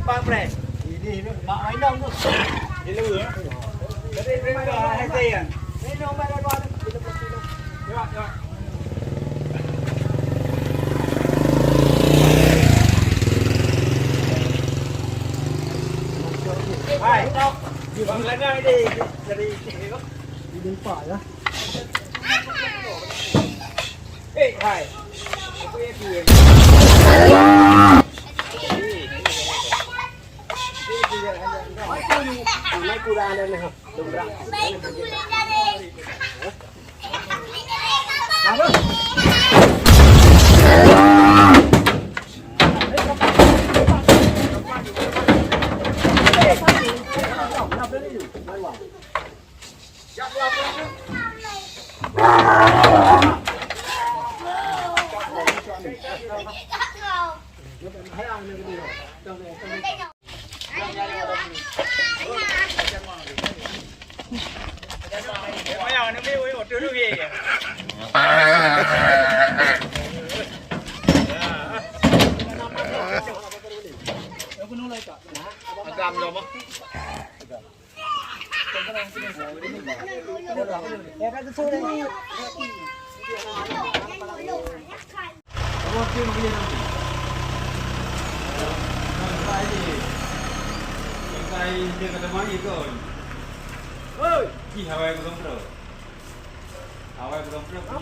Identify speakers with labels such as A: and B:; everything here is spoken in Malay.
A: Bang pre, ini mak main dong tu. Ini lu ya. Jadi mereka hai saya. Ini nombor berapa? Ya, ya. Hai, tao. Bang lagi ini dari di Pak ya. Hai. Aku ya dia. Mấy cô ra đây này không? Đừng ra. Mấy cô ra đây. Dia kata mari kau. Oi, ki hawai ko dong pro. Hawai ko dong pro.